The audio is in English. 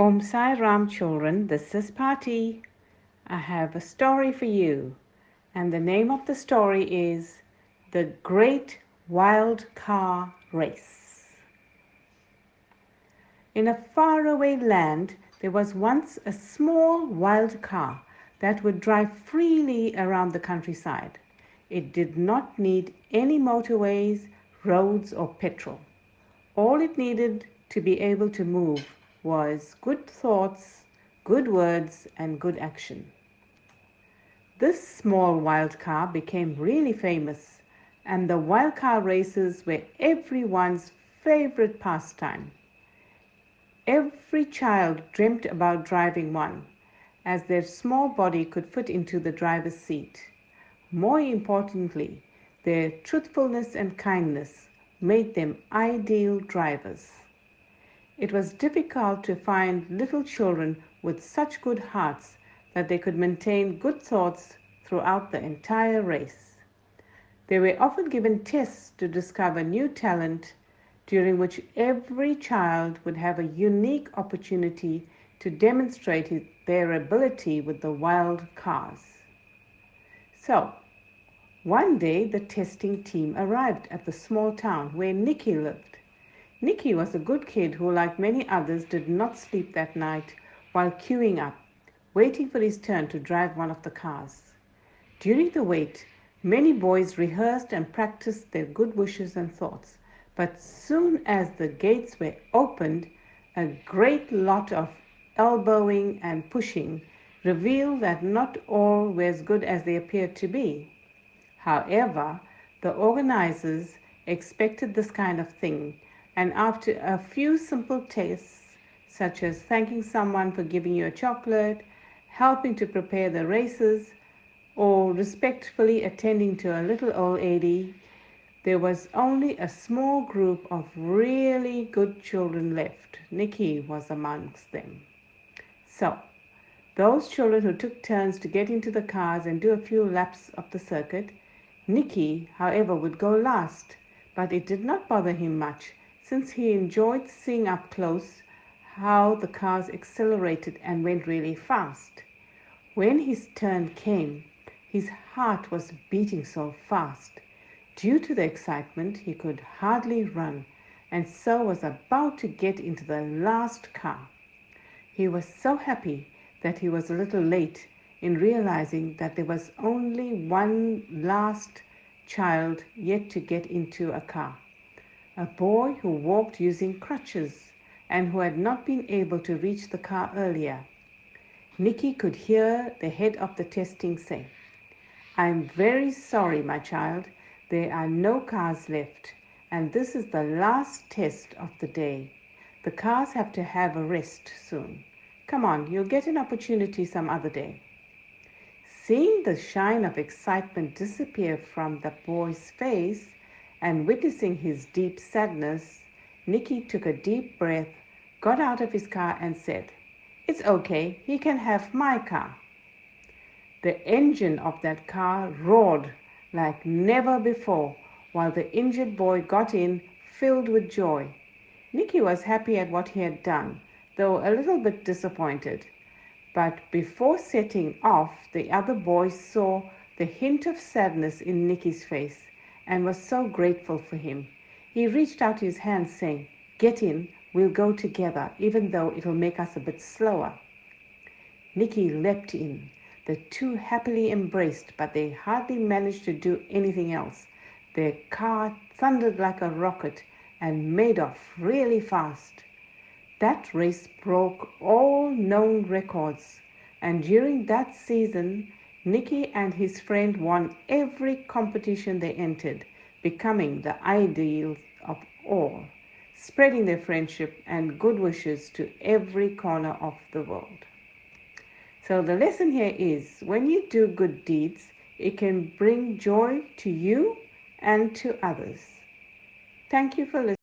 Om Sai Ram children, this is Paati. I have a story for you, and the name of the story is The Great Wild Car Race. In a faraway land, there was once a small wild car that would drive freely around the countryside. It did not need any motorways, roads, or petrol. All it needed to be able to move was good thoughts, good words, and good action. This small wild car became really famous, and the wild car races were everyone's favorite pastime. Every child dreamt about driving one, as their small body could fit into the driver's seat. More importantly, their truthfulness and kindness made them ideal drivers. It was difficult to find little children with such good hearts that they could maintain good thoughts throughout the entire race. They were often given tests to discover new talent, during which every child would have a unique opportunity to demonstrate their ability with the wild cars. So, one day the testing team arrived at the small town where Nicky lived. Nicky was a good kid who, like many others, did not sleep that night while queuing up, waiting for his turn to drive one of the cars. During the wait, many boys rehearsed and practiced their good wishes and thoughts, but soon as the gates were opened, a great lot of elbowing and pushing revealed that not all were as good as they appeared to be. However, the organizers expected this kind of thing, and after a few simple tests, such as thanking someone for giving you a chocolate, helping to prepare the races, or respectfully attending to a little old lady, there was only a small group of really good children left. Nicky was amongst them. So, those children who took turns to get into the cars and do a few laps of the circuit, Nicky, however, would go last, but it did not bother him much, since he enjoyed seeing up close how the cars accelerated and went really fast. When his turn came, his heart was beating so fast. Due to the excitement, he could hardly run, and so was about to get into the last car. He was so happy that he was a little late in realizing that there was only one last child yet to get into a car. A boy who walked using crutches and who had not been able to reach the car earlier. Nicky could hear the head of the testing say, "I'm very sorry, my child. There are no cars left, and this is the last test of the day. The cars have to have a rest soon. Come on, you'll get an opportunity some other day." Seeing the shine of excitement disappear from the boy's face and witnessing his deep sadness, Nicky took a deep breath, got out of his car and said, "It's okay, he can have my car." The engine of that car roared like never before while the injured boy got in, filled with joy. Nicky was happy at what he had done, though a little bit disappointed. But before setting off, the other boys saw the hint of sadness in Nicky's face and was so grateful for him. He reached out his hand saying, "Get in, we'll go together, even though it'll make us a bit slower." Nicky leapt in. The two happily embraced, but they hardly managed to do anything else. Their car thundered like a rocket and made off really fast. That race broke all known records, and during that season, Nicky and his friend won every competition they entered, becoming the ideal of all, spreading their friendship and good wishes to every corner of the world. So the lesson here is, when you do good deeds, it can bring joy to you and to others. Thank you for listening.